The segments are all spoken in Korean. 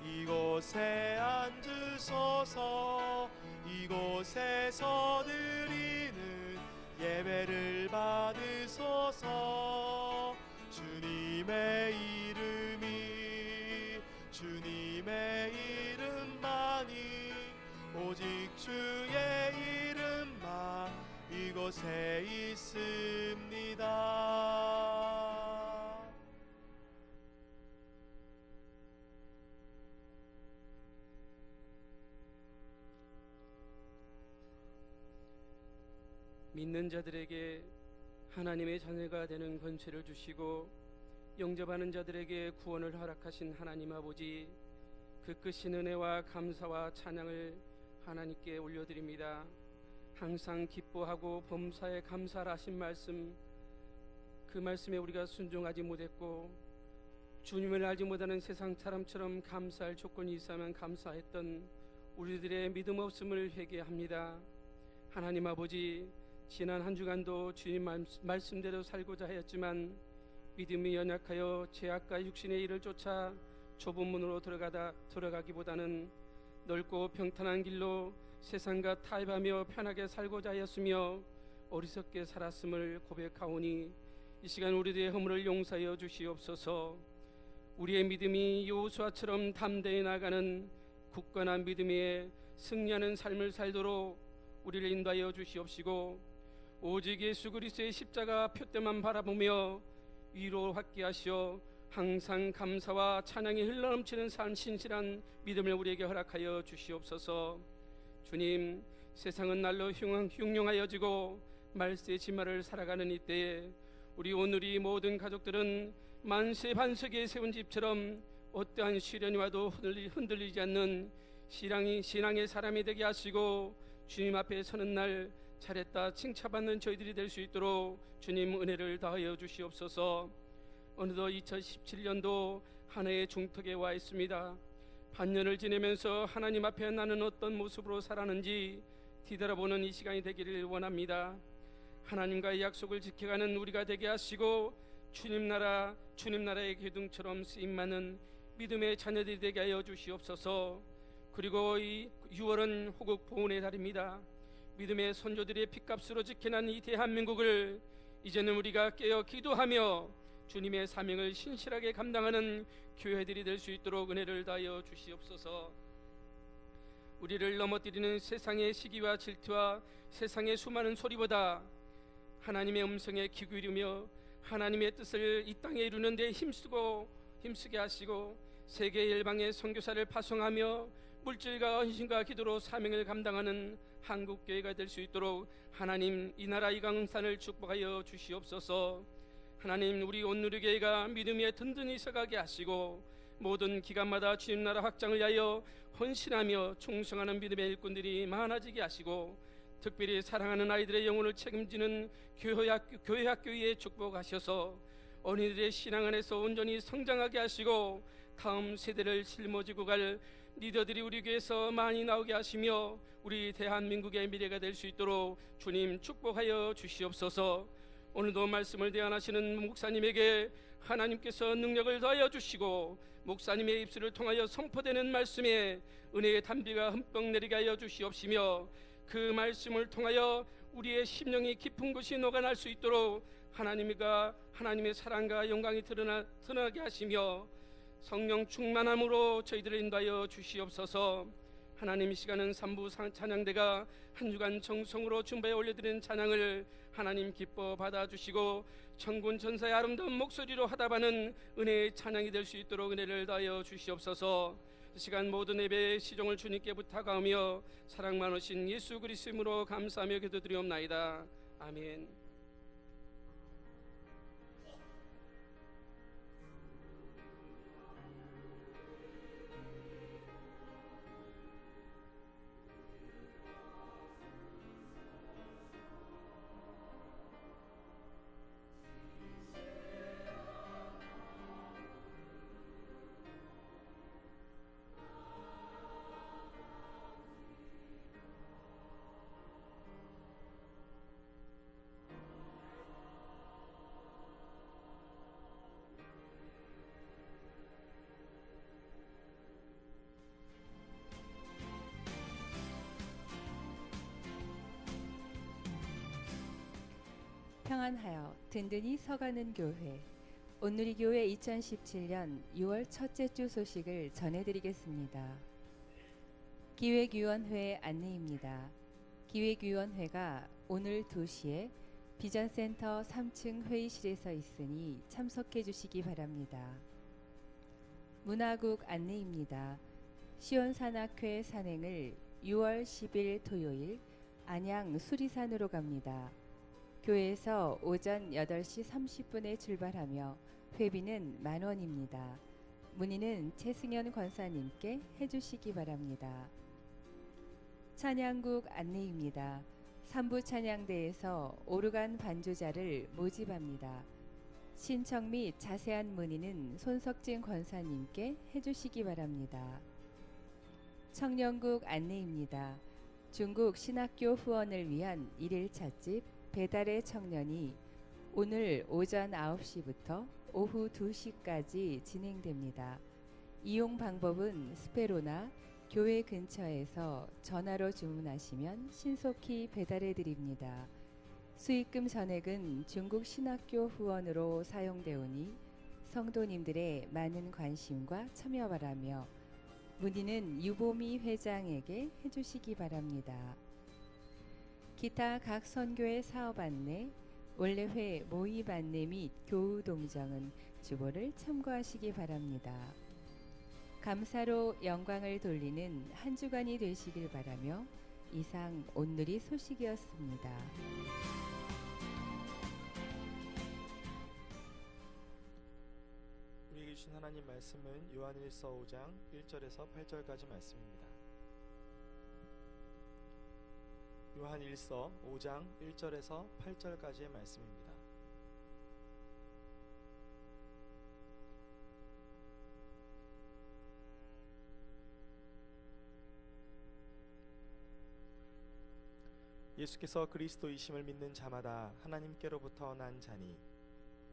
이곳에 앉으소서. 이곳에서 드리는 예배를 받으소서. 주님의 이름만이 오직 주의 이름만 이곳에 있습니다. 믿는 자들에게 하나님의 자녀가 되는 권세를 주시고 영접하는 자들에게 구원을 허락하신 하나님 아버지, 그 크신 은혜와 감사와 찬양을 하나님께 올려드립니다. 항상 기뻐하고 범사에 감사하신 말씀, 그 말씀에 우리가 순종하지 못했고 주님을 알지 못하는 세상 사람처럼 감사할 조건이 있어야만 감사했던 우리들의 믿음 없음을 회개합니다. 하나님 아버지, 지난 한 주간도 주님 말씀대로 살고자 하였지만 믿음이 연약하여 죄악과 육신의 일을 쫓아 좁은 문으로 들어가기보다는 넓고 평탄한 길로 세상과 타협하며 편하게 살고자 하였으며 어리석게 살았음을 고백하오니 이 시간 우리들의 허물을 용서하여 주시옵소서. 우리의 믿음이 여호수아처럼 담대히 나가는 굳건한 믿음에 승리하는 삶을 살도록 우리를 인도하여 주시옵시고, 오직 예수 그리스도의 십자가 표대만 바라보며 위로받게 하시어 항상 감사와 찬양이 흘러넘치는 삶, 신실한 믿음을 우리에게 허락하여 주시옵소서. 주님, 세상은 날로 흉흉하여지고 말세의 진말을 살아가는 이때에 우리 오늘이 모든 가족들은 만세 반석에 세운 집처럼 어떠한 시련이 와도 흔들리지 않는 신앙의 사람이 되게 하시고, 주님 앞에 서는 날 잘했다 칭찬받는 저희들이 될 수 있도록 주님 은혜를 다하여 주시옵소서. 어느덧 2017년도 한 해의 중턱에 와 있습니다. 반년을 지내면서 하나님 앞에 나는 어떤 모습으로 살았는지 뒤돌아보는 이 시간이 되기를 원합니다. 하나님과의 약속을 지켜가는 우리가 되게 하시고 주님 나라의 기둥처럼 쓰임받는 믿음의 자녀들이 되게 하여 주시옵소서. 그리고 이 6월은 호국 보훈의 달입니다. 믿음의 선조들의 핏값으로 지켜난 이 대한민국을 이제는 우리가 깨어 기도하며 주님의 사명을 신실하게 감당하는 교회들이 될 수 있도록 은혜를 다하여 주시옵소서. 우리를 넘어뜨리는 세상의 시기와 질투와 세상의 수많은 소리보다 하나님의 음성에 귀 기울이며 하나님의 뜻을 이 땅에 이루는 데 힘쓰게 하시고 세계 열방의 선교사를 파송하며 물질과 헌신과 기도로 사명을 감당하는 한국교회가 될 수 있도록 하나님 이 나라 이 강산을 축복하여 주시옵소서. 하나님, 우리 온누리교회가 믿음에 든든히 서가게 하시고 모든 기간마다 주님 나라 확장을 위하여 헌신하며 충성하는 믿음의 일꾼들이 많아지게 하시고 특별히 사랑하는 아이들의 영혼을 책임지는 교회 학교에 축복하셔서 어린이들의 신앙 안에서 온전히 성장하게 하시고 다음 세대를 짊어지고 갈 리더들이 우리 교회에서 많이 나오게 하시며 우리 대한민국의 미래가 될 수 있도록 주님 축복하여 주시옵소서. 오늘도 말씀을 대안하시는 목사님에게 하나님께서 능력을 더하여 주시고 목사님의 입술을 통하여 선포되는 말씀에 은혜의 단비가 흠뻑 내리게 하여 주시옵시며 그 말씀을 통하여 우리의 심령이 깊은 곳이 녹아날 수 있도록 하나님의 사랑과 영광이 드러나게 하시며 성령 충만함으로 저희들을 인도하여 주시옵소서. 하나님, 이 시간은 3부 찬양대가 한 주간 정성으로 준비해 올려드리는 찬양을 하나님 기뻐 받아주시고 천군 천사의 아름다운 목소리로 하답하는 은혜의 찬양이 될 수 있도록 은혜를 다하여 주시옵소서. 이 시간 모든 예배의 시종을 주님께 부탁하며 사랑 많으신 예수 그리스도 이름으로 감사하며 기도드리옵나이다. 아멘. 평안하여 든든히 서가는 교회, 온누리교회 2017년 6월 첫째 주 소식을 전해드리겠습니다. 기획위원회 안내입니다. 기획위원회가 오늘 2시에 비전센터 3층 회의실에서 있으니 참석해 주시기 바랍니다. 문화국 안내입니다. 시온산악회 산행을 6월 10일 토요일 안양 수리산으로 갑니다. 교회에서 오전 8시 30분에 출발하며 회비는 10,000원입니다. 문의는 최승현 권사님께 해주시기 바랍니다. 찬양국 안내입니다. 3부 찬양대에서 오르간 반주자를 모집합니다. 신청 및 자세한 문의는 손석진 권사님께 해주시기 바랍니다. 청년국 안내입니다. 중국 신학교 후원을 위한 일일 찻집 배달의 청년이 오늘 오전 9시부터 오후 2시까지 진행됩니다. 이용 방법은 스페로나 교회 근처에서 전화로 주문하시면 신속히 배달해 드립니다. 수익금 전액은 중국 신학교 후원으로 사용되오니 성도님들의 많은 관심과 참여 바라며 문의는 유보미 회장에게 해주시기 바랍니다. 기타 각 선교의 사업 안내, 원래회 모의 안내 및 교우 동정은 주보를 참고하시기 바랍니다. 감사로 영광을 돌리는 한 주간이 되시길 바라며 이상 온누리 소식이었습니다. 우리에게 주신 하나님 말씀은 요한일서 5장 1절에서 8절까지 말씀입니다. 요한일서 5장 1절에서 8절까지의 말씀입니다. 예수께서 그리스도이심을 믿는 자마다 하나님께로부터 난 자니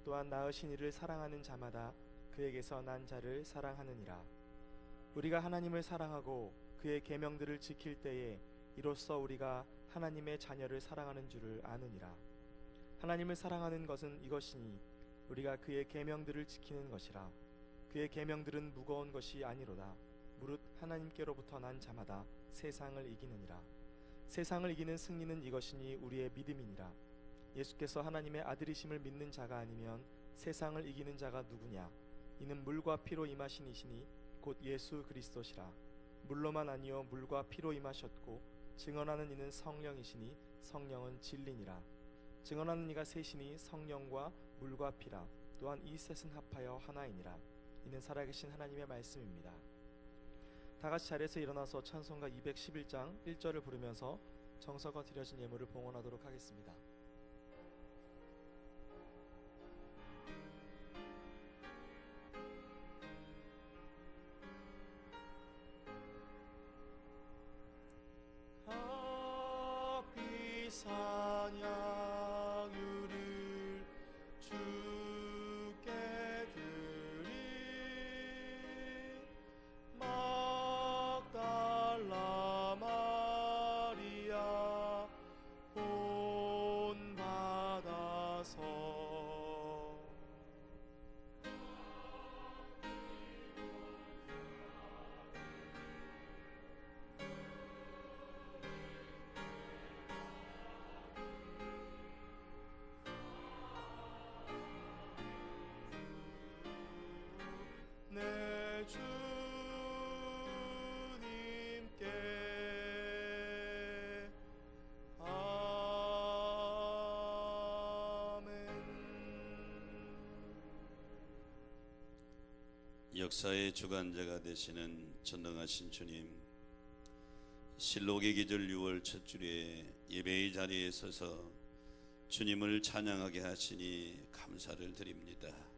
또한 낳으신 이를 사랑하는 자마다 그에게서 난 자를 사랑하느니라. 우리가 하나님을 사랑하고 그의 계명들을 지킬 때에 이로써 우리가 하나님의 자녀를 사랑하는 줄을 아느니라. 하나님을 사랑하는 것은 이것이니 우리가 그의 계명들을 지키는 것이라. 그의 계명들은 무거운 것이 아니로다. 무릇 하나님께로부터 난 자마다 세상을 이기느니라. 세상을 이기는 승리는 이것이니 우리의 믿음이니라. 예수께서 하나님의 아들이심을 믿는 자가 아니면 세상을 이기는 자가 누구냐? 이는 물과 피로 임하신 이시니 곧 예수 그리스도시라. 물로만 아니요 물과 피로 임하셨고 증언하는 이는 성령이시니 성령은 진리니라. 증언하는 이가 셋이니 성령과 물과 피라. 또한 이 셋은 합하여 하나이니라. 이는 살아계신 하나님의 말씀입니다. 다같이 자리에서 일어나서 찬송가 211장 1절을 부르면서 정서가 드려진 예물을 봉헌하도록 하겠습니다. 찬양유를 주께 드리 막달라 마리아 본받아서 내 주님께 아멘. 역사의 주관자가 되시는 전능하신 주님, 실록의 기절 6월 첫 주에 예배의 자리에 서서 주님을 찬양하게 하시니 감사를 드립니다.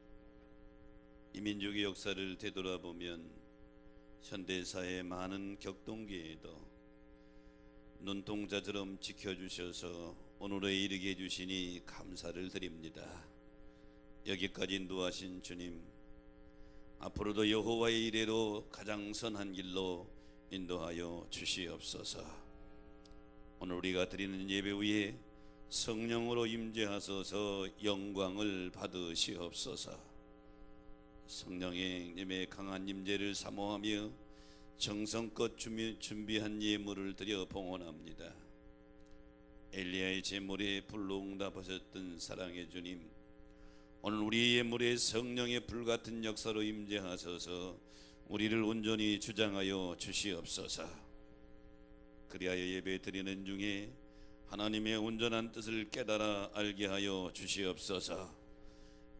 이 민족의 역사를 되돌아보면 현대사의 많은 격동기에도 눈동자처럼 지켜주셔서 오늘에 이르게 해주시니 감사를 드립니다. 여기까지 인도하신 주님, 앞으로도 여호와의 이래로 가장 선한 길로 인도하여 주시옵소서. 오늘 우리가 드리는 예배 위에 성령으로 임재하소서 영광을 받으시옵소서. 성령님의 강한 임재를 사모하며 정성껏 준비한 예물을 드려 봉헌합니다. 엘리야의 제물에 불로응답하셨던 사랑의 주님, 오늘 우리 예물에 성령의 불같은 역사로 임재하셔서 우리를 온전히 주장하여 주시옵소서. 그리하여 예배 드리는 중에 하나님의 온전한 뜻을 깨달아 알게 하여 주시옵소서.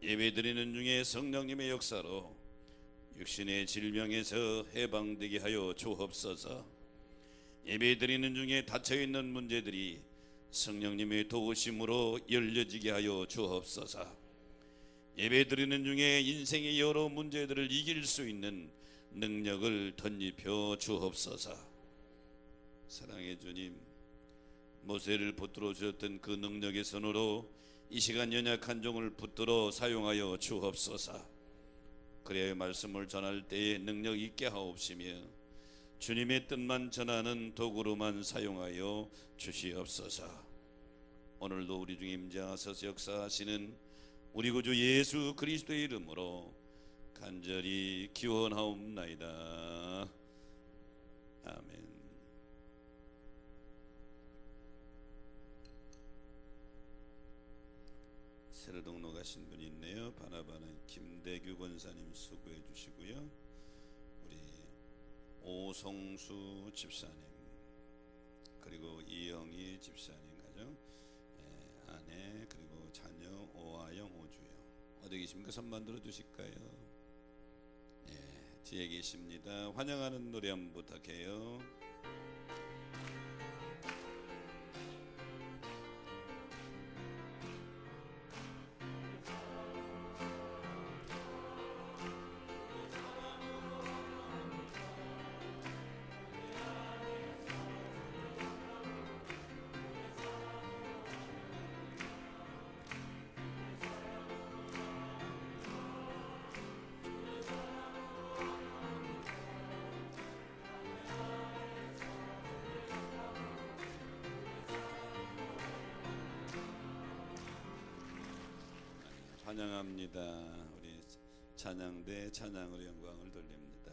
예배 드리는 중에 성령님의 역사로 육신의 질병에서 해방되게 하여 주옵소서. 예배 드리는 중에 닫혀있는 문제들이 성령님의 도우심으로 열려지게 하여 주옵소서. 예배 드리는 중에 인생의 여러 문제들을 이길 수 있는 능력을 덧입혀 주옵소서. 사랑의 주님, 모세를 붙들어 주셨던 그 능력의 손으로 이 시간 연약한 종을 붙들어 사용하여 주옵소서. 그래야 말씀을 전할 때에 능력 있게 하옵시며 주님의 뜻만 전하는 도구로만 사용하여 주시옵소서. 오늘도 우리 중에 임재하셔서 역사하시는 우리 구주 예수 그리스도의 이름으로 간절히 기원하옵나이다. 아멘. 새로 등록하신 분이 있네요. 바나바는 김대규 권사님 수고해 주시고요. 우리 오성수 집사님, 그리고 이영희 집사님 가정, 아내, 그리고 자녀 오아영 오주영. 어디 계십니까? 손 만들어 주실까요? 뒤에 계십니다. 환영하는 노래 한번 부탁해요. 찬양합니다. 우리 찬양대 찬양으로 영광을 돌립니다.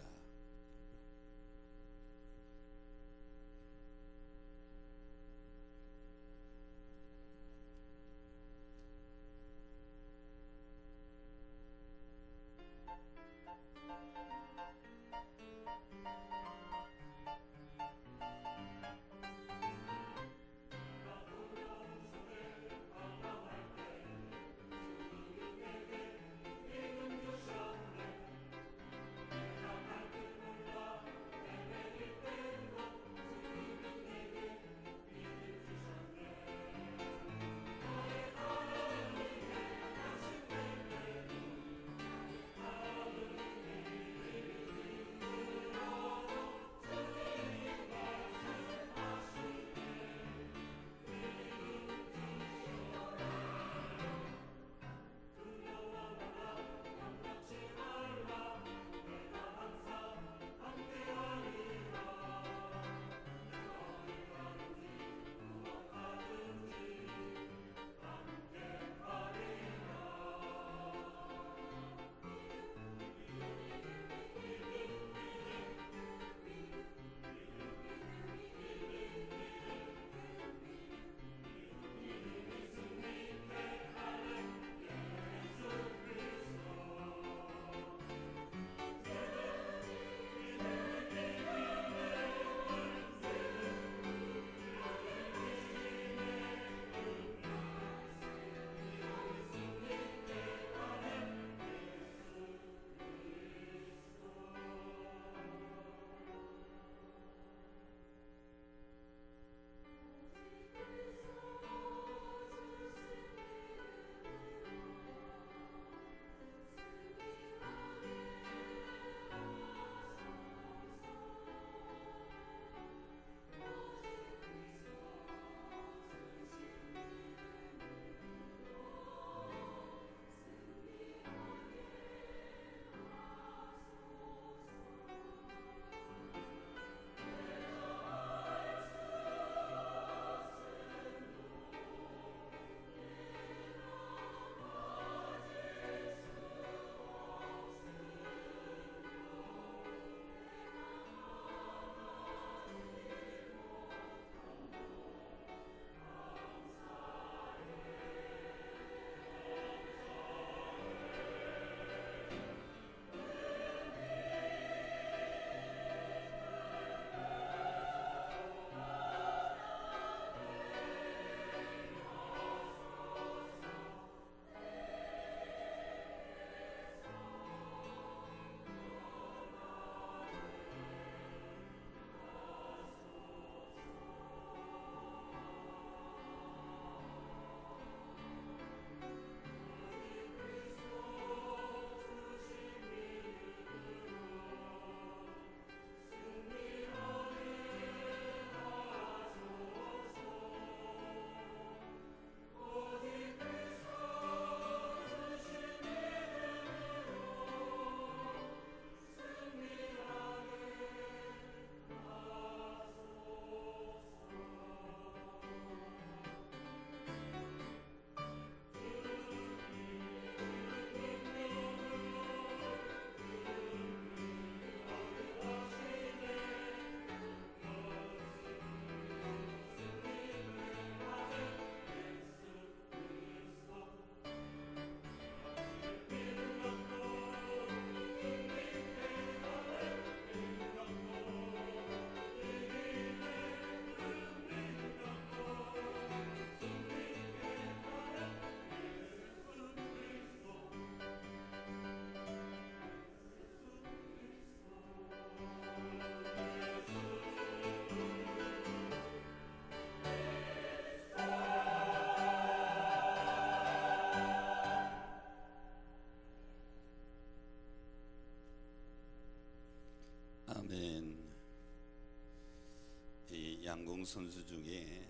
양궁 선수 중에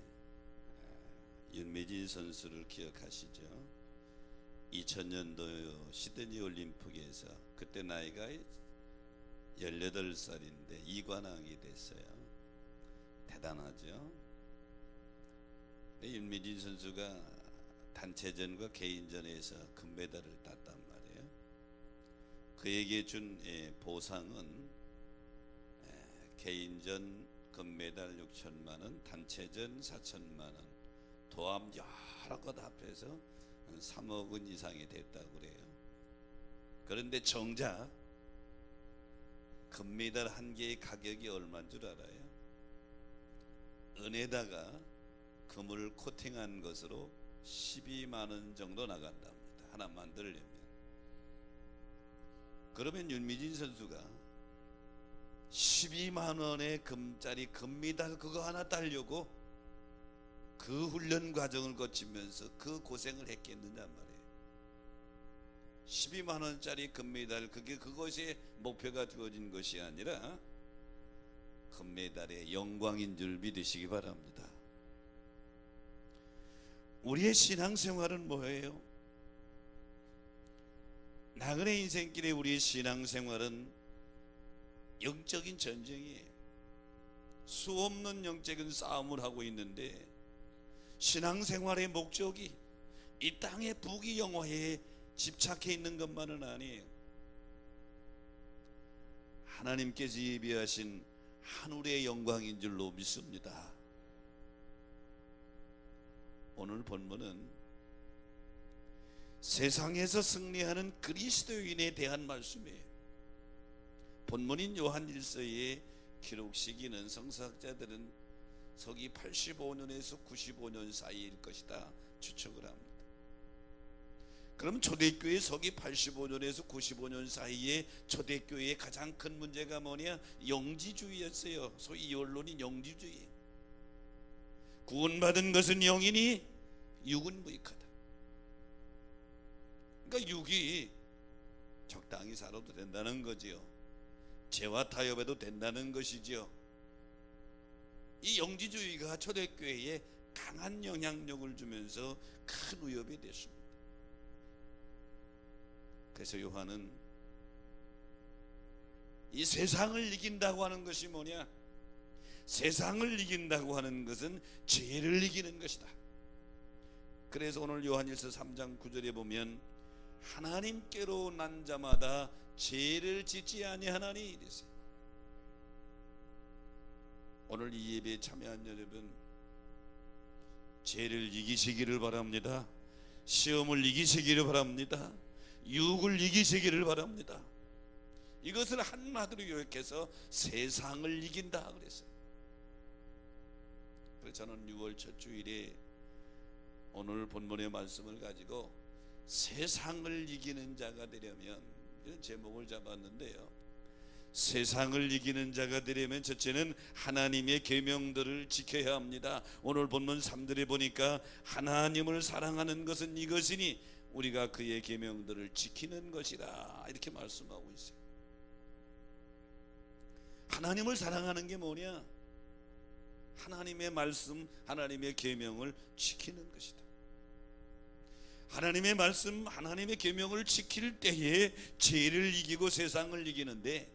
윤미진 선수를 기억하시죠? 2000년도 시드니 올림픽에서 그때 나이가 18살인데 2관왕이 됐어요. 대단하죠? 윤미진 선수가 단체전과 개인전에서 금메달을 땄단 말이에요. 그에게 준 보상은 개인전 금메달 6천만 원, 단체전 4천만 원, 도합 여러 것 합해서 3억 원 이상이 됐다고 그래요. 그런데 정작 금메달 한 개의 가격이 얼마인 줄 알아요? 은에다가 금을 코팅한 것으로 12만 원 정도 나간답니다. 하나 만들려면. 그러면 윤미진 선수가 12만 원의 금짜리 금메달 그거 하나 따려고 그 훈련 과정을 거치면서 그 고생을 했겠느냐 말이에요. 12만 원짜리 금메달 그것이 목표가 되어진 것이 아니라 금메달의 영광인 줄 믿으시기 바랍니다. 우리의 신앙생활은 뭐예요? 나그네 인생길의 우리의 신앙생활은 영적인 전쟁이에요. 수없는 영적인 싸움을 하고 있는데 신앙생활의 목적이 이 땅의 부귀영화에 집착해 있는 것만은 아니에요. 하나님께서 예비하신 하늘의 영광인 줄로 믿습니다. 오늘 본문은 세상에서 승리하는 그리스도인에 대한 말씀이에요. 본문인 요한일서의 기록 시기는 성서학자들은 서기 85년에서 95년 사이일 것이다 추측을 합니다. 그럼 초대교회 서기 85년에서 95년 사이에 초대교회의 가장 큰 문제가 뭐냐? 영지주의였어요. 소위 원론인 영지주의. 구원받은 것은 영이니 육은 무익하다. 그러니까 육이 적당히 살아도 된다는 거지요. 죄와 타협해도 된다는 것이지요. 이 영지주의가 초대교회에 강한 영향력을 주면서 큰 위협이 됐습니다. 그래서 요한은 이 세상을 이긴다고 하는 것이 뭐냐? 세상을 이긴다고 하는 것은 죄를 이기는 것이다. 그래서 오늘 요한일서 3장 9절에 보면 하나님께로 난 자마다 죄를 짓지 아니하나니 이랬어요. 오늘 이 예배에 참여한 여러분, 죄를 이기시기를 바랍니다. 시험을 이기시기를 바랍니다. 유혹을 이기시기를 바랍니다. 이것을 한마디로 요약해서 세상을 이긴다 그랬어요. 그래서 저는 6월 첫 주일에 오늘 본문의 말씀을 가지고 세상을 이기는 자가 되려면 이런 제목을 잡았는데요. 세상을 이기는 자가 되려면 첫째는 하나님의 계명들을 지켜야 합니다. 오늘 본문 3절에 보니까 하나님을 사랑하는 것은 이것이니 우리가 그의 계명들을 지키는 것이라 이렇게 말씀하고 있어요. 하나님을 사랑하는 게 뭐냐? 하나님의 말씀, 하나님의 계명을 지키는 것이다. 하나님의 말씀, 하나님의 계명을 지킬 때에 죄를 이기고 세상을 이기는데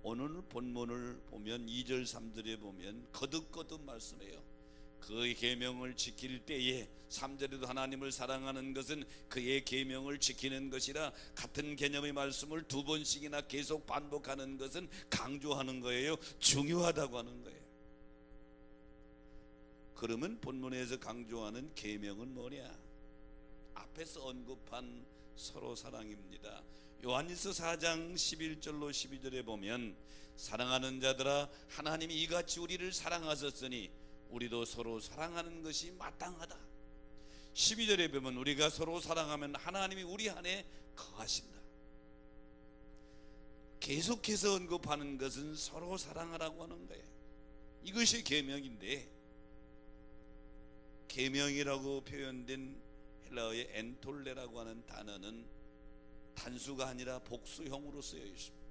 오늘 본문을 보면 2절 3절에 보면 거듭거듭 말씀해요. 그의 계명을 지킬 때에 3절에도 하나님을 사랑하는 것은 그의 계명을 지키는 것이라 같은 개념의 말씀을 두 번씩이나 계속 반복하는 것은 강조하는 거예요. 중요하다고 하는 거예요. 그러면 본문에서 강조하는 계명은 뭐냐? 앞에서 언급한 서로 사랑입니다. 요한일서 4장 11절로 12절에 보면 사랑하는 자들아 하나님이 이같이 우리를 사랑하셨으니 우리도 서로 사랑하는 것이 마땅하다. 12절에 보면 우리가 서로 사랑하면 하나님이 우리 안에 거하신다. 계속해서 언급하는 것은 서로 사랑하라고 하는 거예요. 이것이 계명인데 계명이라고 표현된 헬라어의 엔톨레라고 하는 단어는 단수가 아니라 복수형으로 쓰여 있습니다.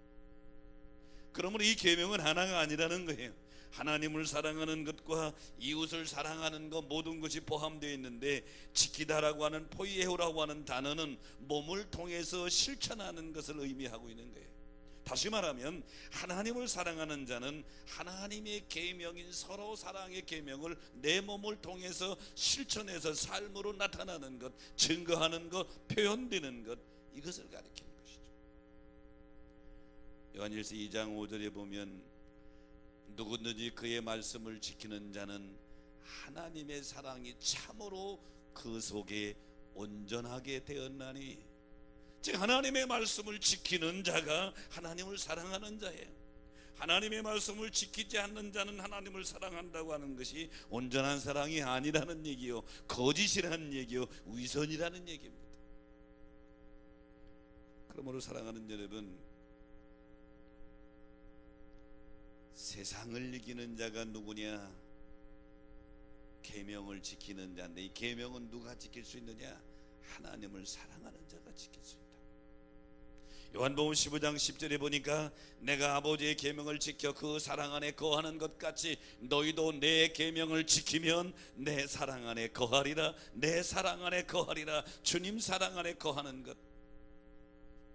그러므로 이 계명은 하나가 아니라는 거예요. 하나님을 사랑하는 것과 이웃을 사랑하는 것 모든 것이 포함되어 있는데, 지키다라고 하는 포이에오라고 하는 단어는 몸을 통해서 실천하는 것을 의미하고 있는 거예요. 다시 말하면 하나님을 사랑하는 자는 하나님의 계명인 서로 사랑의 계명을 내 몸을 통해서 실천해서 삶으로 나타나는 것, 증거하는 것, 표현되는 것, 이것을 가리키는 것이죠. 요한일서 2장 5절에 보면 누구든지 그의 말씀을 지키는 자는 하나님의 사랑이 참으로 그 속에 온전하게 되었나니, 즉 하나님의 말씀을 지키는 자가 하나님을 사랑하는 자예요. 하나님의 말씀을 지키지 않는 자는 하나님을 사랑한다고 하는 것이 온전한 사랑이 아니라는 얘기요, 거짓이라는 얘기요, 위선이라는 얘기입니다. 그러므로 사랑하는 여러분, 세상을 이기는 자가 누구냐? 계명을 지키는 자인데, 이 계명은 누가 지킬 수 있느냐? 하나님을 사랑하는 자가 지킬 수 있다. 요한복음 15장 10절에 보니까 내가 아버지의 계명을 지켜 그 사랑 안에 거하는 것 같이 너희도 내 계명을 지키면 내 사랑 안에 거하리라. 내 사랑 안에 거하리라. 주님 사랑 안에 거하는 것,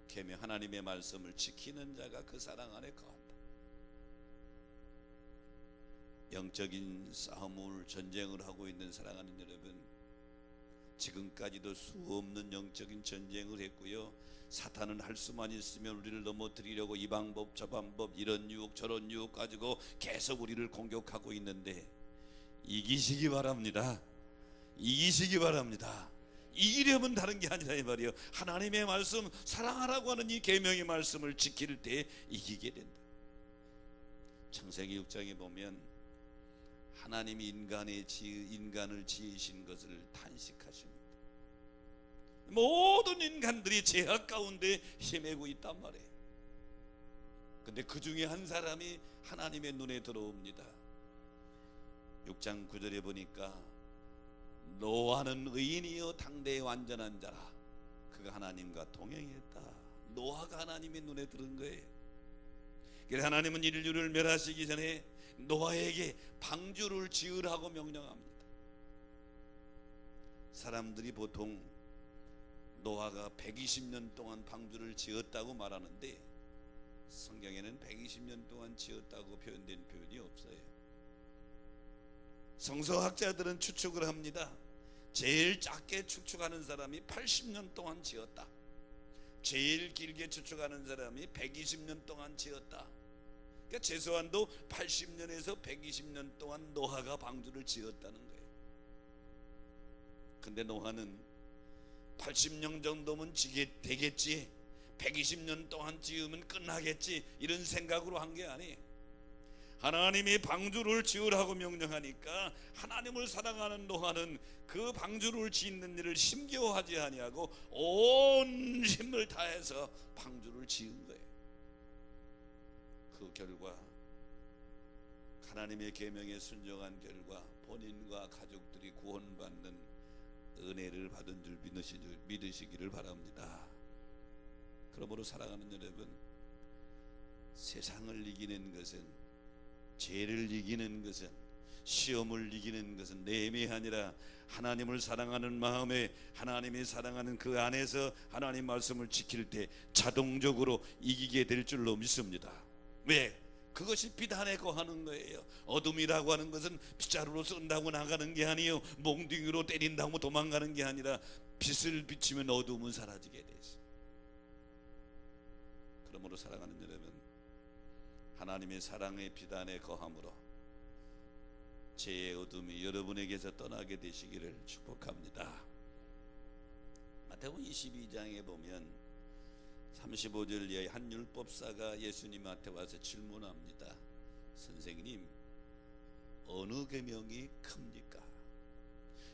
계명, 하나님의 말씀을 지키는 자가 그 사랑 안에 거한다. 영적인 싸움을, 전쟁을 하고 있는 사랑하는 여러분, 지금까지도 수없는 영적인 전쟁을 했고요, 사탄은 할 수만 있으면 우리를 넘어뜨리려고 이 방법 저 방법, 이런 유혹 저런 유혹 가지고 계속 우리를 공격하고 있는데, 이기시기 바랍니다. 이기시기 바랍니다. 이기려면 다른 게 아니라 이 말이에요. 하나님의 말씀, 사랑하라고 하는 이 계명의 말씀을 지킬 때 이기게 된다. 창세기 6장에 보면 하나님이 인간을 지으신 것을 탄식하십니다. 모든 인간들이 죄악 가운데 헤매고 있단 말이에요. 근데 그 중에 한 사람이 하나님의 눈에 들어옵니다. 6장 9절에 보니까 노아는 의인이요 당대의 완전한 자라. 그가 하나님과 동행했다. 노아가 하나님의 눈에 들은 거예요. 그래서 하나님은 인류를 멸하시기 전에 노아에게 방주를 지으라고 명령합니다. 사람들이 보통 노아가 120년 동안 방주를 지었다고 말하는데, 성경에는 120년 동안 지었다고 표현된 표현이 없어요. 성서학자들은 추측을 합니다. 제일 작게 추측하는 사람이 80년 동안 지었다. 제일 길게 추측하는 사람이 120년 동안 지었다. 그러니까 최소한도 80년에서 120년 동안 노아가 방주를 지었다는 거예요. 근데 노아는 80년 정도면 되겠지, 120년 동안 지으면 끝나겠지, 이런 생각으로 한 게 아니에요. 하나님이 방주를 지으라고 명령하니까 하나님을 사랑하는 노아는 그 방주를 짓는 일을 힘겨워하지 아니하고 온 힘을 다해서 방주를 지은 거예요. 그 결과 하나님의 계명에 순종한 결과 본인과 가족들이 구원받는 은혜를 받은 줄 믿으시기를 바랍니다. 그러므로 사랑하는 여러분, 세상을 이기는 것은, 죄를 이기는 것은, 시험을 이기는 것은 내 힘이 아니라 하나님을 사랑하는 마음에, 하나님이 사랑하는 그 안에서 하나님 말씀을 지킬 때 자동적으로 이기게 될 줄로 믿습니다. 왜? 그것이 빛 안에 거하는 거예요. 어둠이라고 하는 것은 빗자루로 쏜다고 나가는 게 아니에요. 몽둥이로 때린다고 도망가는 게 아니라 빛을 비치면 어둠은 사라지게 돼 있어요. 그러므로 사랑하는 여러분, 하나님의 사랑의 빛 안에 거함으로 죄의 어둠이 여러분에게서 떠나게 되시기를 축복합니다. 마태복음 22장에 보면 35절 이하의 한 율법사가 예수님한테 와서 질문합니다. 선생님, 어느 계명이 큽니까?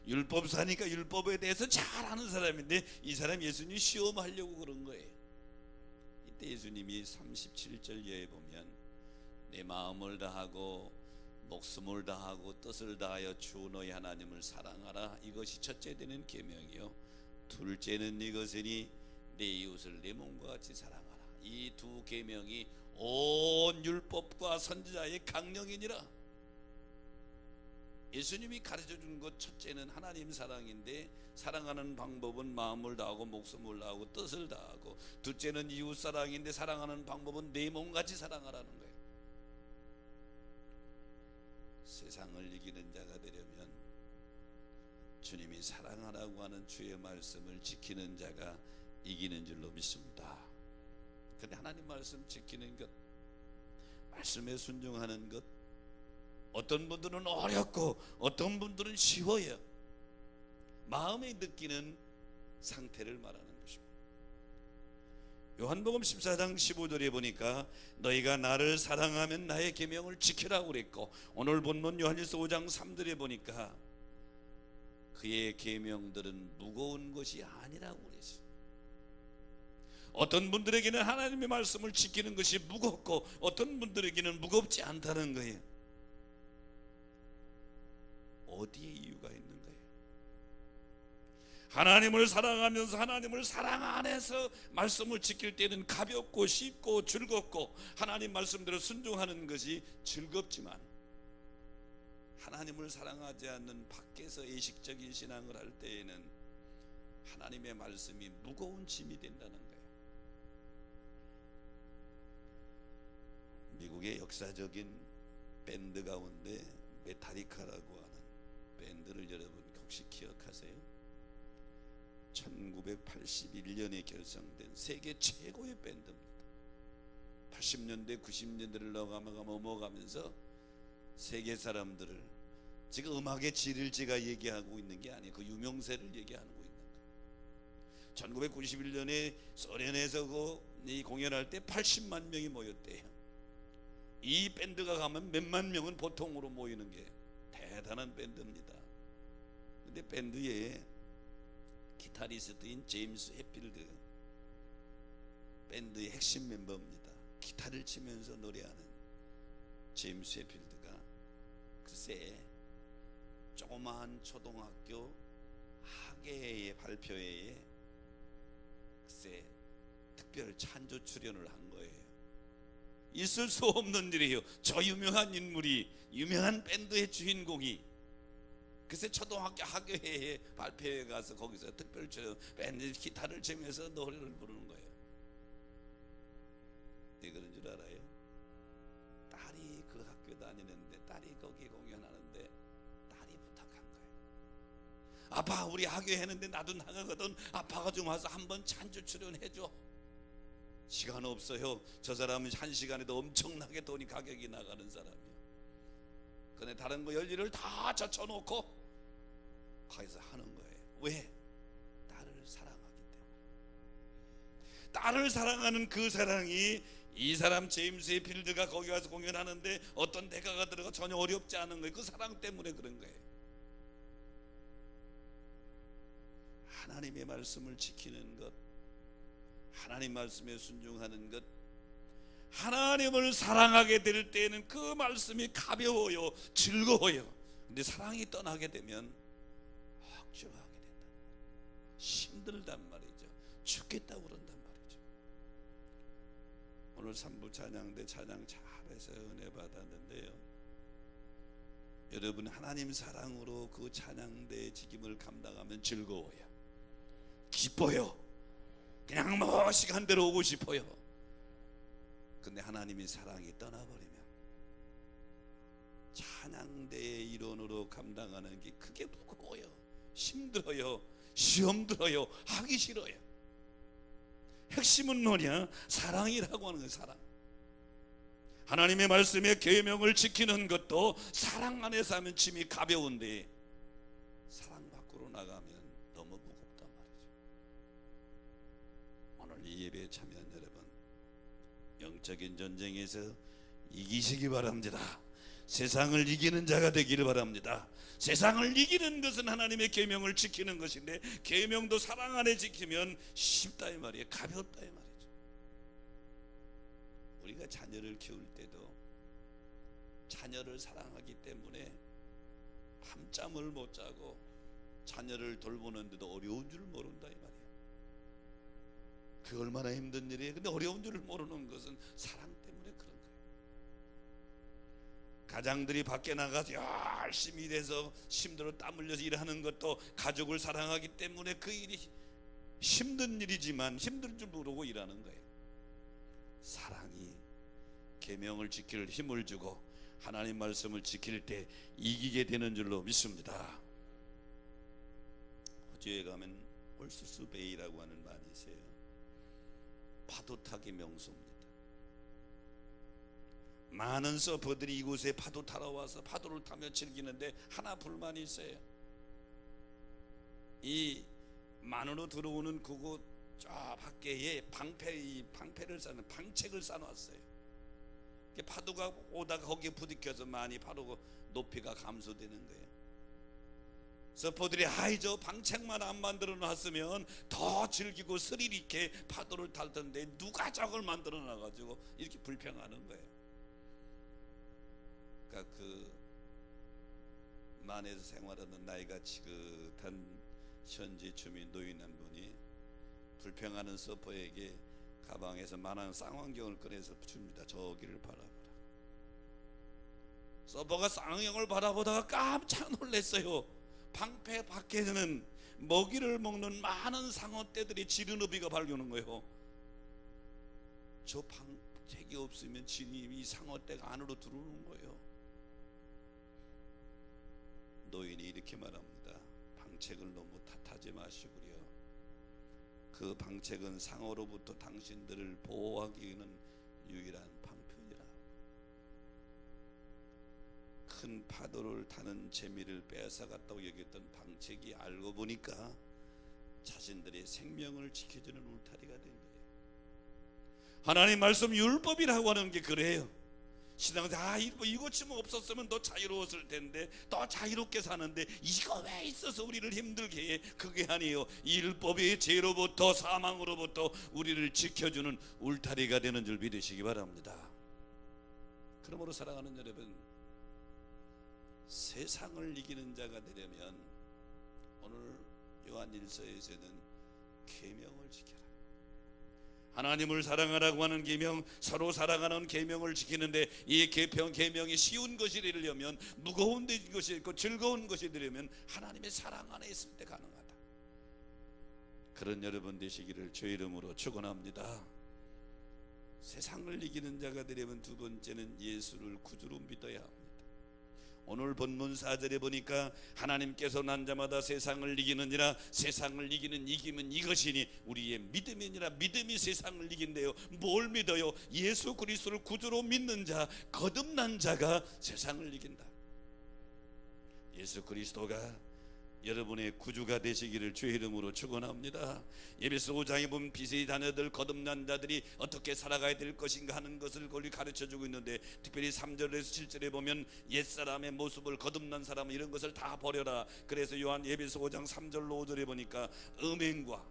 율법사니까 율법에 대해서 잘 아는 사람인데 이 사람 예수님 시험하려고 그런 거예요. 이때 예수님이 37절 이하에 보면 내 마음을 다하고 목숨을 다하고 뜻을 다하여 주 너희 하나님을 사랑하라. 이것이 첫째 되는 계명이요, 둘째는 이것이니 내 이웃을 내 몸과 같이 사랑하라. 이 두 계명이 온 율법과 선지자의 강령이니라. 예수님이 가르쳐 준 것 첫째는 하나님 사랑인데, 사랑하는 방법은 마음을 다하고 목숨을 다하고 뜻을 다하고, 둘째는 이웃 사랑인데 사랑하는 방법은 내 몸같이 사랑하라는 거예요. 세상을 이기는 자가 되려면 주님이 사랑하라고 하는 주의 말씀을 지키는 자가 이기는 줄로 믿습니다. 근데 하나님 말씀 지키는 것, 말씀에 순종하는 것, 어떤 분들은 어렵고 어떤 분들은 쉬워요. 마음에 느끼는 상태를 말하는 것입니다. 요한복음 14장 15절에 보니까 너희가 나를 사랑하면 나의 계명을 지키라고 그랬고, 오늘 본문 요한일서 5장 3절에 보니까 그의 계명들은 무거운 것이 아니라고 그랬어요. 어떤 분들에게는 하나님의 말씀을 지키는 것이 무겁고 어떤 분들에게는 무겁지 않다는 거예요. 어디에 이유가 있는 거예요? 하나님을 사랑하면서 하나님을 사랑 안에서 말씀을 지킬 때는 가볍고 쉽고 즐겁고 하나님 말씀대로 순종하는 것이 즐겁지만, 하나님을 사랑하지 않는 밖에서 의식적인 신앙을 할 때에는 하나님의 말씀이 무거운 짐이 된다는 거예요. 미국의 역사적인 밴드 가운데 메탈리카라고 하는 밴드를 여러분 혹시 기억하세요? 1981년에 결성된 세계 최고의 밴드입니다. 80년대 90년대를 넘어가면서 세계 사람들을, 지금 음악의 질을 제가 얘기하고 있는 게 아니에요. 그 유명세를 얘기하고 있는 거예요. 1991년에 소련에서 이 공연할 때 80만 명이 모였대요. 이 밴드가 가면 몇만 명은 보통으로 모이는 게 대단한 밴드입니다. 근데 밴드에 기타리스트인 제임스 해필드, 밴드의 핵심 멤버입니다. 기타를 치면서 노래하는 제임스 해필드가 글쎄 조그마한 초등학교 학예회 발표회에 글쎄 특별 찬조 출연을 한 거예요. 있을 수 없는 일이에요. 저 유명한 인물이, 유명한 밴드의 주인공이 글쎄 초등학교 학예회에 발표회 가서 거기서 특별 출연, 밴드 기타를 치면서 노래를 부르는 거예요. 왜 그런 줄 알아요? 딸이 그 학교 다니는데, 딸이 거기 공연하는데 딸이 부탁한 거예요. 아빠, 우리 학교회 했는데 나도 나가거든. 아빠가 좀 와서 한번 찬조 출연해줘. 시간 없어요. 저 사람은 한 시간에도 엄청나게 돈이 가격이 나가는 사람이에요. 근데 다른 거 열일을 다 젖혀놓고 거기서 하는 거예요. 왜? 딸을 사랑하기 때문에. 딸을 사랑하는 그 사랑이, 이 사람 제임스 해필드가 거기 와서 공연하는데 어떤 대가가 들어가 전혀 어렵지 않은 거예요. 그 사랑 때문에 그런 거예요. 하나님의 말씀을 지키는 것, 하나님 말씀에 순종하는 것, 하나님을 사랑하게 될 때는 그 말씀이 가벼워요, 즐거워요. 근데 사랑이 떠나게 되면 걱정하게 된다, 힘들단 말이죠. 죽겠다고 그런단 말이죠. 오늘 3부 찬양대 찬양 잘해서 은혜 받았는데요, 여러분 하나님 사랑으로 그 찬양대의 직임을 감당하면 즐거워요, 기뻐요, 그냥 뭐 시간대로 오고 싶어요. 근데 하나님이 사랑이 떠나버리면 찬양대의 일원으로 감당하는 게 그게 무거워요, 힘들어요, 시험 들어요, 하기 싫어요. 핵심은 뭐냐? 사랑이라고 하는 거예요. 사랑. 하나님의 말씀의 계명을 지키는 것도 사랑 안에서 하면 짐이 가벼운데, 사랑 밖으로 나가면 너무 무겁단 말이죠. 오늘 이 예배에 참여한 여러분, 영적인 전쟁에서 이기시기 바랍니다. 세상을 이기는 자가 되기를 바랍니다. 세상을 이기는 것은 하나님의 계명을 지키는 것인데, 계명도 사랑 안에 지키면 쉽다 이 말이에요. 가볍다 이 말이죠. 우리가 자녀를 키울 때도 자녀를 사랑하기 때문에 밤잠을 못 자고 자녀를 돌보는데도 어려운 줄 모른다 이 말이에요. 그 얼마나 힘든 일이에요. 근데 어려운 줄을 모르는 것은 사랑 때문에 그런 거예요. 가장들이 밖에 나가서 열심히 일해서 힘들어 땀 흘려서 일하는 것도 가족을 사랑하기 때문에 그 일이 힘든 일이지만 힘들 줄 모르고 일하는 거예요. 사랑이 계명을 지킬 힘을 주고 하나님 말씀을 지킬 때 이기게 되는 줄로 믿습니다. 호주에 가면 홀수스 베이라고 하는 말이 있어요. 파도 타기 명소입니다. 많은 서퍼들이 이곳에 파도 타러 와서 파도를 타며 즐기는데 하나 불만이 있어요. 이 만으로 들어오는 그곳 저 밖에 방패를 쌓는 방책을 쌓아놨어요. 파도가 오다가 거기에 부딪혀서 많이 파도 높이가 감소되는 거예요. 서퍼들이 저 방책만 안 만들어 놨으면 더 즐기고 스릴 있게 파도를 탈 텐데 누가 저걸 만들어 놔가지고 이렇게 불평하는 거예요. 그러니까 그 만에서 생활하는 나이가 지긋한 현지 주민 노인 한 분이 불평하는 서퍼에게 가방에서 만한 쌍안경을 꺼내서 줍니다. 저기를 바라보라. 서퍼가 쌍안경을 바라보다가 깜짝 놀랐어요. 방패 밖에는 먹이를 먹는 많은 상어떼들이 지르노비가 발견한 거예요. 저 방책이 없으면 진이 상어떼가 안으로 들어오는 거예요. 노인이 이렇게 말합니다. 방책을 너무 탓하지 마시구려. 그 방책은 상어로부터 당신들을 보호하기 위한 유일한 방편이라. 큰 파도를 타는 재미를 뺏어갔다고 여겼던 방책이 알고 보니까 자신들의 생명을 지켜주는 울타리가 된 거예요. 하나님 말씀 율법이라고 하는 게 그래요. 신앙에서 이것쯤 없었으면 더 자유로웠을 텐데, 더 자유롭게 사는데 이거 왜 있어서 우리를 힘들게 해? 그게 아니에요. 이 율법이 죄로부터 사망으로부터 우리를 지켜주는 울타리가 되는 줄 믿으시기 바랍니다. 그러므로 사랑하는 여러분, 세상을 이기는 자가 되려면 오늘 요한일서에서는 계명을 지켜라. 하나님을 사랑하라고 하는 계명, 서로 사랑하는 계명을 지키는데 이 계명이 쉬운 것이 되려면, 무거운 것이 있고 즐거운 것이 되려면 하나님의 사랑 안에 있을 때 가능하다. 그런 여러분 되시기를 주의 이름으로 축원합니다. 세상을 이기는 자가 되려면 두 번째는 예수를 구주로 믿어야 합니다. 오늘 본문 4절에 보니까 하나님께서 난 자마다 세상을 이기느니라. 세상을 이기는 이김은 이것이니 우리의 믿음이니라. 믿음이 세상을 이긴대요. 뭘 믿어요? 예수 그리스도를 구주로 믿는 자, 거듭난 자가 세상을 이긴다. 예수 그리스도가 여러분의 구주가 되시기를 주의 이름으로 축원합니다. 에베소 5장에 보면 빚의 자녀들, 거듭난 자들이 어떻게 살아가야 될 것인가 하는 것을 가르쳐주고 있는데, 특별히 3절에서 7절에 보면 옛사람의 모습을, 거듭난 사람은 이런 것을 다 버려라. 그래서 에베소 5장 3절로 5절에 보니까 음행과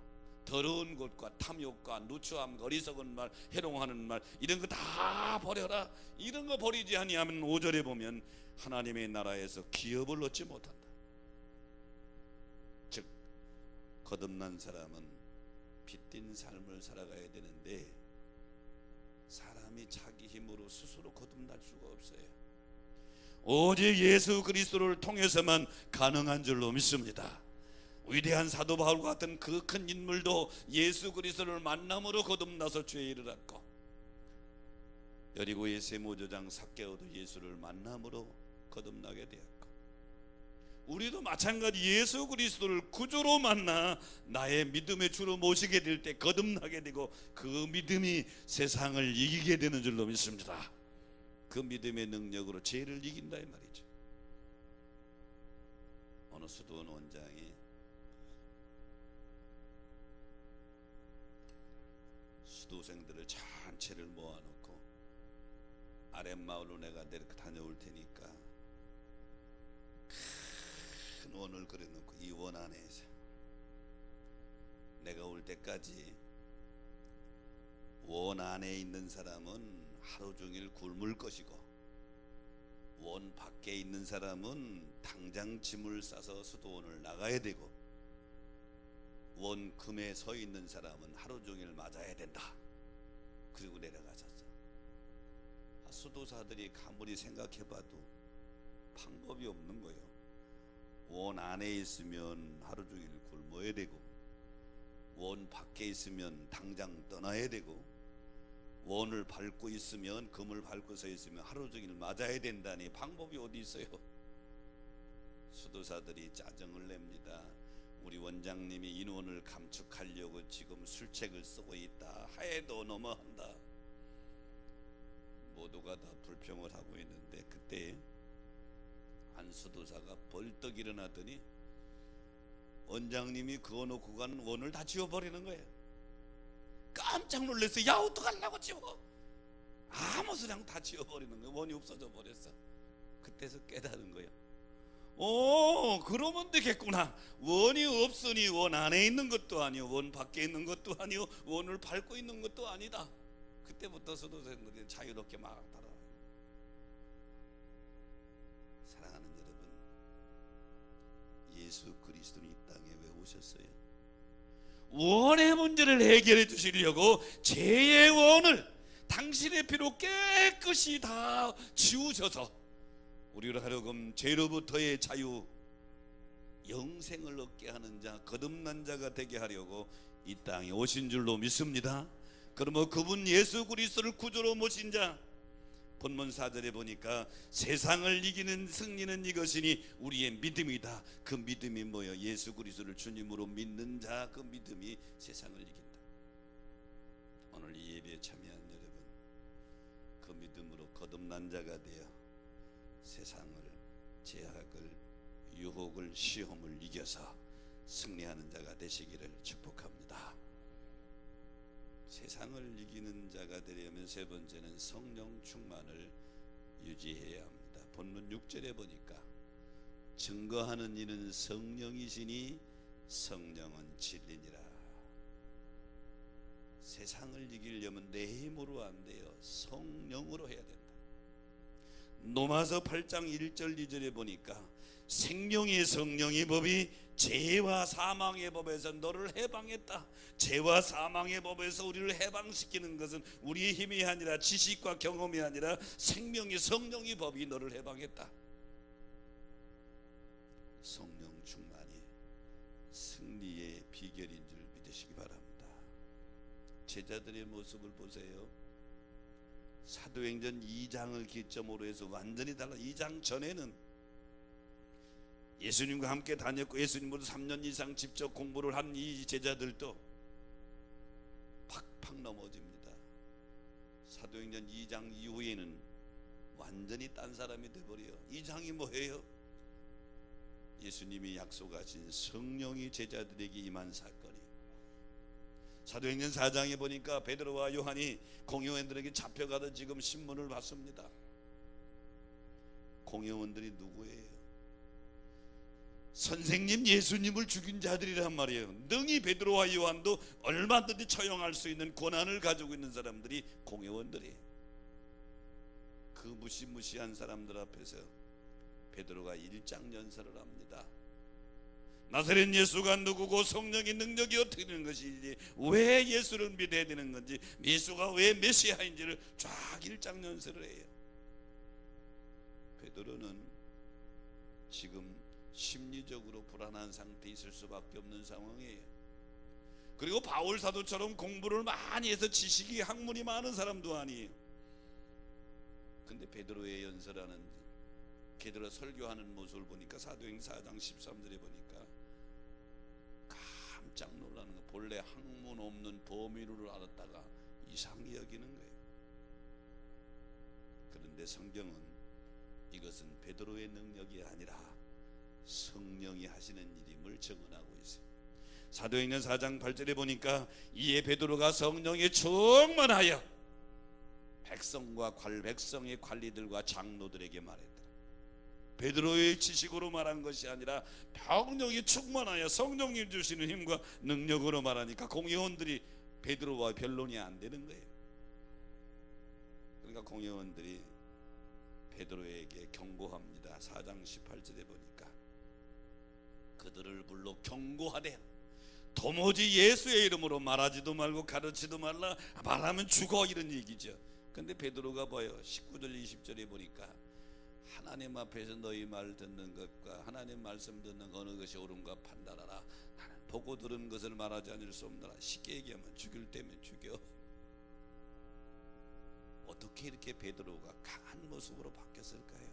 더러운 것과 탐욕과 누추함과 어리석은 말, 해롱하는 말, 이런 거 다 버려라. 이런 거 버리지 아니하면 5절에 보면 하나님의 나라에서 기업을 얻지 못한다. 즉 거듭난 사람은 빛된 삶을 살아가야 되는데, 사람이 자기 힘으로 스스로 거듭날 수가 없어요. 오직 예수 그리스도를 통해서만 가능한 줄로 믿습니다. 위대한 사도 바울과 같은 그 큰 인물도 예수 그리스도를 만남으로 거듭나서 죄에 이르렀고, 여리고의 세모저장 삭개오도 예수를 만남으로 거듭나게 되었고, 우리도 마찬가지 예수 그리스도를 구주로 만나 나의 믿음의 주로 모시게 될 때 거듭나게 되고, 그 믿음이 세상을 이기게 되는 줄로 믿습니다. 그 믿음의 능력으로 죄를 이긴다 이 말이죠. 어느 수도원 원장이 수도생들을 전체를 모아놓고 아랫마을로 내가 다녀올 테니까 큰 원을 그려놓고 이 원 안에서 내가 올 때까지 원 안에 있는 사람은 하루 종일 굶을 것이고, 원 밖에 있는 사람은 당장 짐을 싸서 수도원을 나가야 되고, 원 금에 서 있는 사람은 하루 종일 맞아야 된다. 그리고 내려가셨어. 수도사들이 가만히 생각해봐도 방법이 없는 거예요. 원 안에 있으면 하루 종일 굶어야 되고, 원 밖에 있으면 당장 떠나야 되고, 원을 밟고 있으면, 금을 밟고 서 있으면 하루 종일 맞아야 된다니 방법이 어디 있어요? 수도사들이 짜증을 냅니다. 우리 원장님이 인원을 감축하려고 지금 술책을 쓰고 있다. 하에도 너무한다. 모두가 다 불평을 하고 있는데, 그때 한 수도사가 벌떡 일어나더니 원장님이 그어놓고 간 원을 다 지워버리는 거예요. 깜짝 놀랐어요. 야, 어떡하려고 지워? 아무 소리랑 다 지워버리는 거예요. 원이 없어져 버렸어. 그때서 깨달은 거예요. 그러면 되겠구나. 원이 없으니 원 안에 있는 것도 아니요, 원 밖에 있는 것도 아니요, 원을 밟고 있는 것도 아니다. 그때부터 수도사들이 자유롭게 막 따라. 사랑하는 여러분, 예수 그리스도는 이 땅에 왜 오셨어요? 원의 문제를 해결해 주시려고 죄의 원을 당신의 피로 깨끗이 다 지우셔서 우리로 하여금 죄로부터의 자유, 영생을 얻게 하는 자, 거듭난 자가 되게 하려고 이 땅에 오신 줄로 믿습니다. 그러면 그분 예수 그리스도를 구주로 모신 자, 본문 4절에 보니까 세상을 이기는 승리는 이것이니 우리의 믿음이다. 그 믿음이 뭐예요? 예수 그리스도를 주님으로 믿는 자, 그 믿음이 세상을 이긴다. 오늘 이 예배에 참여한 여러분, 그 믿음으로 거듭난 자가 되어 세상을, 제약을, 유혹을, 시험을 이겨서 승리하는 자가 되시기를 축복합니다. 세상을 이기는 자가 되려면 세 번째는 성령 충만을 유지해야 합니다. 본문 6절에 보니까 증거하는 이는 성령이시니 성령은 진리니라. 세상을 이기려면 내 힘으로 안 돼요. 성령으로 해야 된다. 로마서 8장 1절 2절에 보니까 생명의 성령의 법이 죄와 사망의 법에서 너를 해방했다. 죄와 사망의 법에서 우리를 해방시키는 것은 우리의 힘이 아니라 지식과 경험이 아니라 생명의 성령의 법이 너를 해방했다. 성령 충만이 승리의 비결인 줄 믿으시기 바랍니다. 제자들의 모습을 보세요. 사도행전 2장을 기점으로 해서 완전히 달라. 2장 전에는 예수님과 함께 다녔고 예수님으로 3년 이상 직접 공부를 한 이 제자들도 팍팍 넘어집니다. 사도행전 2장 이후에는 완전히 딴 사람이 돼버려요. 2장이 뭐예요? 예수님이 약속하신 성령이 제자들에게 임한 사건이. 사도행전 4장에 보니까 베드로와 요한이 공회원들에게 잡혀가다 지금 신문을 받습니다. 공회원들이 누구예요? 선생님 예수님을 죽인 자들이란 말이에요. 능히 베드로와 요한도 얼마든지 처형할 수 있는 권한을 가지고 있는 사람들이 공회원들이에요. 그 무시무시한 사람들 앞에서 베드로가 일장연설을 합니다. 나사렛 예수가 누구고 성령의 능력이 어떻게 되는 것인지, 왜 예수를 믿어야 되는 건지, 예수가 왜 메시아인지를 쫙 일장연설을 해요. 베드로는 지금 심리적으로 불안한 상태에 있을 수밖에 없는 상황이에요. 그리고 바울 사도처럼 공부를 많이 해서 지식이 학문이 많은 사람도 아니에요. 근데 베드로의 연설하는, 베드로 설교하는 모습을 보니까 사도행전 4장 13절에 보니까 깜짝 놀라는 거. 본래 학문 없는 범인으로 알았다가 이상히 여기는 거예요. 그런데 성경은 이것은 베드로의 능력이 아니라 성령이 하시는 일임을 증언하고 있어요. 사도행전 4장 8절에 보니까 이에 베드로가 성령에 충만하여 백성의 관리들과 장로들에게 말했다. 베드로의 지식으로 말한 것이 아니라 성령이 충만하여 성령님 주시는 힘과 능력으로 말하니까 공회원들이 베드로와 변론이 안 되는 거예요. 그러니까 공회원들이 베드로에게 경고합니다. 4장 18절에 보니까 그들을 불러 경고하되 도무지 예수의 이름으로 말하지도 말고 가르치도 말라. 말하면 죽어, 이런 얘기죠. 근데 베드로가 봐요. 19절 20절에 보니까 하나님 앞에서 너희 말 듣는 것과 하나님 말씀 듣는 어느 것이 옳은가 판단하라. 나는 보고 들은 것을 말하지 않을 수 없노라. 쉽게 얘기하면 죽일 때면 죽여. 어떻게 이렇게 베드로가 강한 모습으로 바뀌었을까요?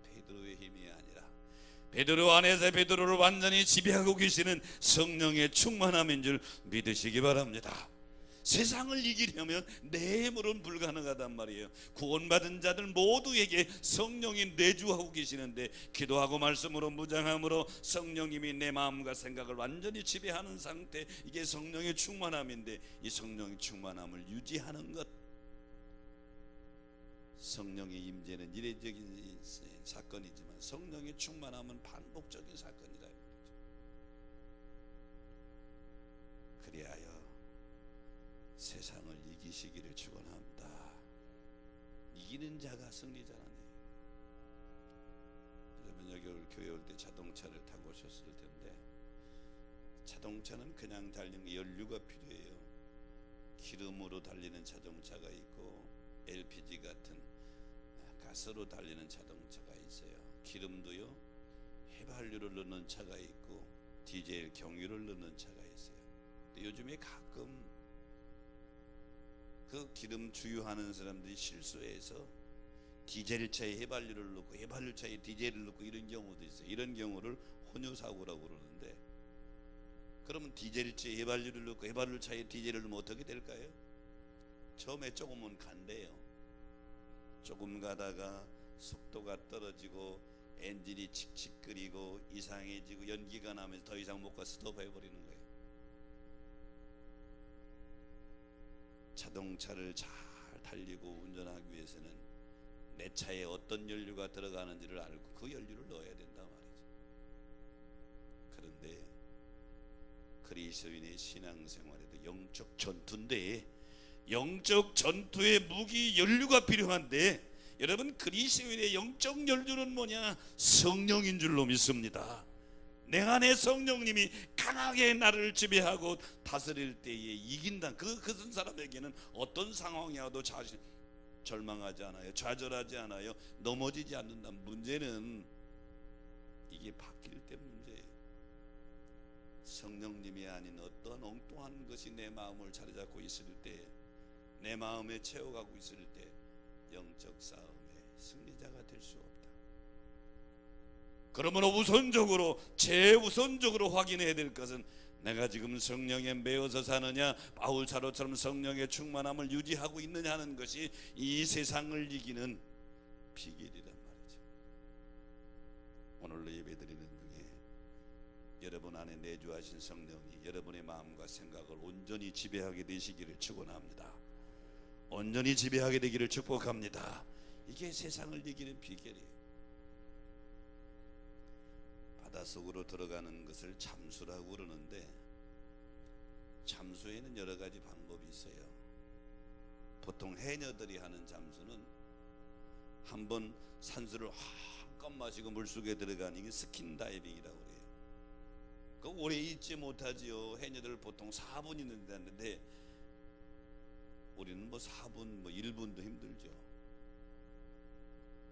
베드로의 힘이 아니라 베드로 안에서 베드로를 완전히 지배하고 계시는 성령의 충만함인 줄 믿으시기 바랍니다. 세상을 이기려면 내 힘으로는 불가능하단 말이에요. 구원받은 자들 모두에게 성령이 내주하고 계시는데, 기도하고 말씀으로 무장함으로 성령님이 내 마음과 생각을 완전히 지배하는 상태, 이게 성령의 충만함인데, 이 성령의 충만함을 유지하는 것, 성령의 임재는 이례적인 사건이지만 성령의 충만함은 반복적인 사건이다. 그리하여 세상을 이기시기를 축원합니다. 이기는 자가 승리자라네. 여러분 여기 교회 올 때 자동차를 타고 오셨을 텐데, 자동차는 그냥 달리는 연료가 필요해요. 기름으로 달리는 자동차가 있고 LPG 같은 가스로 달리는 자동차가 있어요. 기름도요, 휘발유를 넣는 차가 있고 디젤 경유를 넣는 차가 있어요. 근데 요즘에 가끔 그 기름 주유하는 사람들이 실수해서 디젤차에 휘발유를 넣고 휘발유차에 디젤을 넣고 이런 경우도 있어요. 이런 경우를 혼유사고라고 그러는데, 그러면 디젤차에 휘발유를 넣고 휘발유차에 디젤을 넣으면 어떻게 될까요? 처음에 조금은 간대요. 조금 가다가 속도가 떨어지고 엔진이 칙칙거리고 이상해지고 연기가 나면서 더 이상 못 가서 스톱해버리는 거예요. 자동차를 잘 달리고 운전하기 위해서는 내 차에 어떤 연료가 들어가는지를 알고 그 연료를 넣어야 된단 말이죠. 그런데 그리스도인의 신앙생활에도 영적 전투인데, 영적 전투의 무기 연료가 필요한데, 여러분 그리스도인의 영적 연료는 뭐냐? 성령인 줄로 믿습니다. 내 안에 성령님이 강하게 나를 지배하고 다스릴 때에 이긴다. 그런 사람에게는 어떤 상황이 와도 절망하지 않아요. 좌절하지 않아요. 넘어지지 않는다. 문제는 이게 바뀔 때 문제예요. 성령님이 아닌 어떤 엉뚱한 것이 내 마음을 자리잡고 있을 때, 내 마음에 채워가고 있을 때 영적 싸움에 승리자가 될 수 없다. 그러므로 우선적으로, 최우선적으로 확인해야 될 것은 내가 지금 성령에 매어서 사느냐, 바울 사도처럼 성령의 충만함을 유지하고 있느냐 하는 것이 이 세상을 이기는 비결이란 말이죠. 오늘로 예배드리는 중에 여러분 안에 내주하신 성령이 여러분의 마음과 생각을 온전히 지배하게 되시기를 축원합니다. 온전히 지배하게 되기를 축복합니다. 이게 세상을 이기는 비결이에요. 바닷속으로 들어가는 것을 잠수라고 그러는데, 잠수에는 여러 가지 방법이 있어요. 보통 해녀들이 하는 잠수는 한번 산수를 한껏 마시고 물속에 들어가는 게 스킨 다이빙이라고 그래요. 그 오래 있지 못하지요. 해녀들 보통 4분 있는데 우리는 4분 1분도 힘들죠.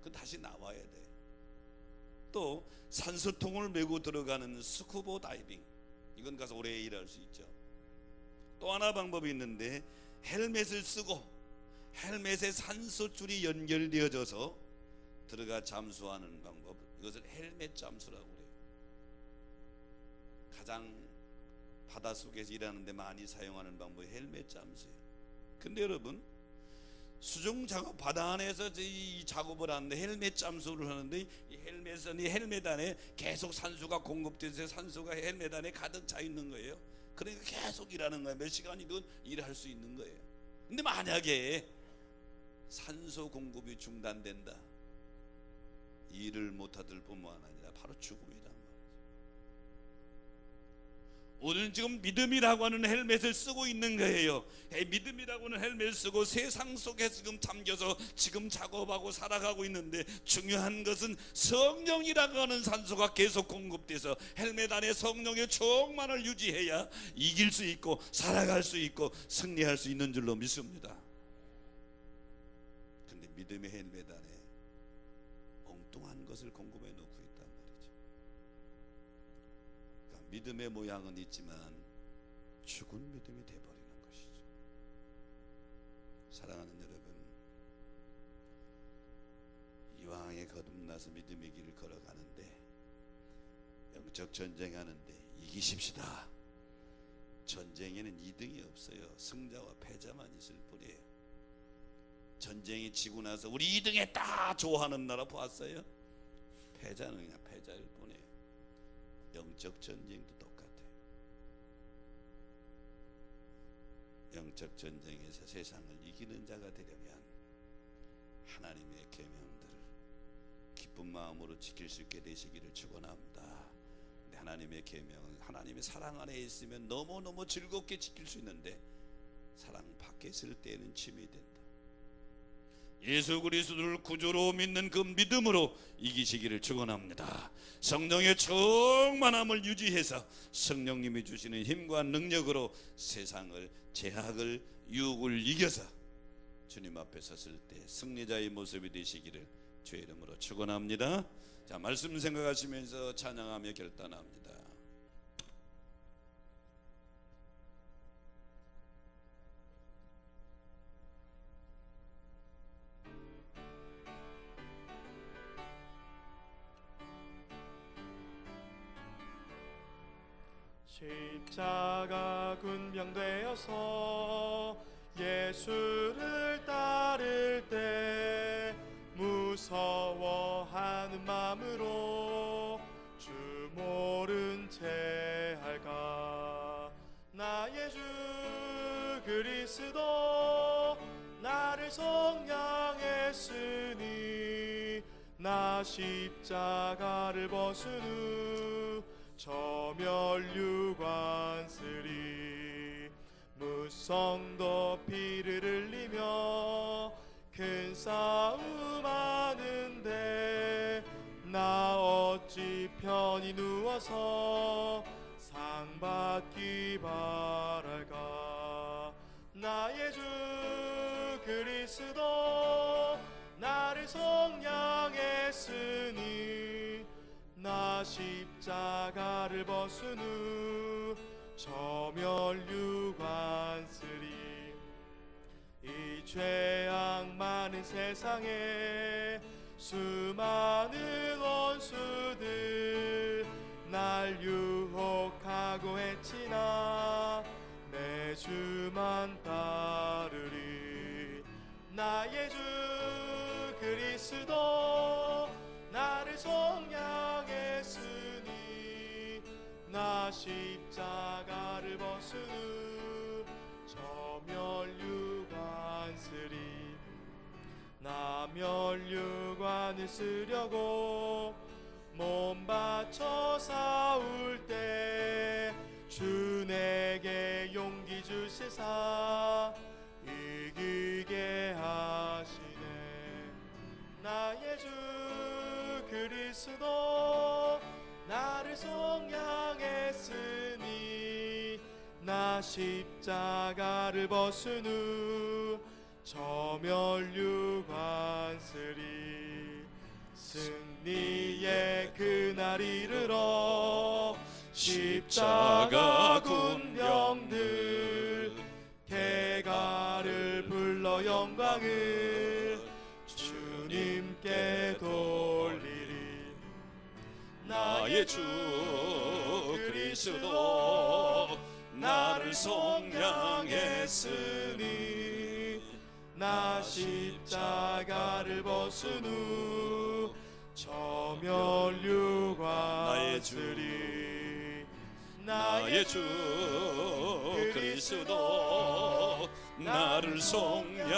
그 다시 나와야 돼. 또 산소통을 메고 들어가는 스쿠버 다이빙, 이건 가서 오래 일할 수 있죠. 또 하나 방법이 있는데, 헬멧을 쓰고 헬멧에 산소줄이 연결되어져서 들어가 잠수하는 방법, 이것을 헬멧 잠수라고 그래요. 가장 바닷속에서 일하는데 많이 사용하는 방법이 헬멧 잠수예요. 근데 여러분, 수중 작업, 바다 안에서 이 작업을 하는데 헬멧 잠수를 하는데, 이 헬멧은 이 헬멧 안에 계속 산소가 공급돼서 산소가 헬멧 안에 가득 차 있는 거예요. 그러니까 계속 일하는 거예요. 몇 시간이든 일할 수 있는 거예요. 근데 만약에 산소 공급이 중단된다, 일을 못하들 뿐만 아니라 바로 죽음이란 말이죠. 오늘 지금 믿음이라고 하는 헬멧을 쓰고 있는 거예요. 믿음이라고 하는 헬멧을 쓰고 세상 속에 지금 잠겨서 지금 작업하고 살아가고 있는데, 중요한 것은 성령이라고 하는 산소가 계속 공급돼서 헬멧 안에 성령의 충만을 유지해야 이길 수 있고 살아갈 수 있고 승리할 수 있는 줄로 믿습니다. 근데 믿음의 헬멧 안에 엉뚱한 것을 공급해 놓고 있단 말이죠. 그러니까 믿음의 모양은 있지만 죽은 믿음이 되어버리는 것이죠. 사랑하는 여러분, 이왕에 거듭나서 믿음의 길을 걸어가는데, 영적 전쟁하는데 이기십시다. 전쟁에는 2등이 없어요. 승자와 패자만 있을 뿐이에요. 전쟁이 지고 나서 우리 2등했다 좋아하는 나라 보았어요? 패자는 그냥 패자일 뿐이에요. 영적 전쟁도 똑같아요. 영적 전쟁에서 세상을 이기는 자가 되려면 하나님의 계명들을 기쁜 마음으로 지킬 수 있게 되시기를 축원합니다. 하나님의 계명은 하나님의 사랑 안에 있으면 너무너무 즐겁게 지킬 수 있는데, 사랑 밖에 있을 때에는 짐이 된다. 예수 그리스도를 구주로 믿는 그 믿음으로 이기시기를 축원합니다. 성령의 충만함을 유지해서 성령님이 주시는 힘과 능력으로 세상을, 제약을, 유혹을 이겨서 주님 앞에 섰을 때 승리자의 모습이 되시기를 주의 이름으로 축원합니다. 자, 말씀 생각하시면서 찬양하며 결단합니다. 십자가 군병되어서 예수를 따를 때 무서워하는 마음으로 주 모른 채 할까. 나의 주 그리스도 나를 속량했으니 나 십자가를 벗은 후 저 멸류관 쓰리. 무성도 피를 흘리며 큰 싸움 하는데 나 어찌 편히 누워서 상 받기 바랄까. 나의 주 그리스도 나를 속량했으니 나 십자가를 벗은 후 저 멸류관 쓰리. 이 죄악 많은 세상에 수많은 원수들 날 유혹하고 했지나 내 주만 따르리. 나의 주 그리스도 나를 속량했으니 나 십자가를 벗은 후 저 멸류관 쓰리. 나 멸류관을 쓰려고 몸 바쳐 싸울 때 주 내게 용기 주시사 이기게 하시네. 나의 주 그리스도 나를 속량했으니 나 십자가를 벗은 후 저 멸류관 쓰리. 승리의 그날 이르러 십자가 군병들 대가를 불러 영광을 주님께 돌리리. 나의 주 그리스도 나를 속량했으니 나 십자가를 벗은 후 저 멸류관 쓰리. 나의 주 그리스도 나를 속량했으니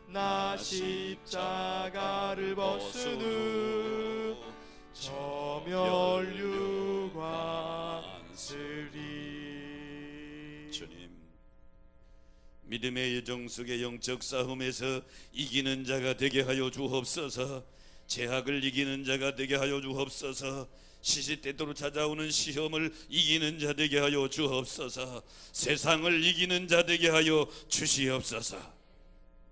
나 십자가를 벗은 후 저 멸류관 쓰리. 주님, 믿음의 여정 속의 영적 싸움에서 이기는 자가 되게 하여 주옵소서. 제약을 이기는 자가 되게 하여 주옵소서. 시시때때로 찾아오는 시험을 이기는 자 되게 하여 주옵소서. 세상을 이기는 자 되게 하여 주시옵소서.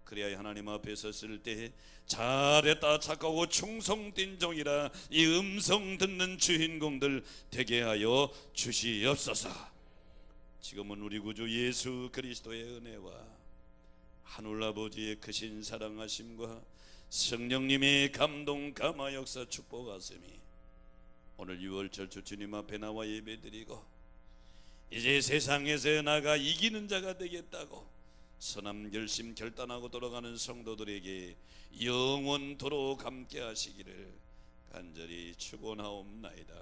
그래야 하나님 앞에 섰을 때 잘했다 착하고 충성된 종이라 이 음성 듣는 주인공들 되게 하여 주시옵소서. 지금은 우리 구주 예수 그리스도의 은혜와 하늘 아버지의 크신 사랑하심과 성령님의 감동 감화 역사 축복하심이 오늘 6월절 주님 앞에 나와 예배드리고 이제 세상에서 나가 이기는 자가 되겠다고 선한 결심 결단하고 돌아가는 성도들에게 영원토록 함께 하시기를 간절히 축원하옵나이다.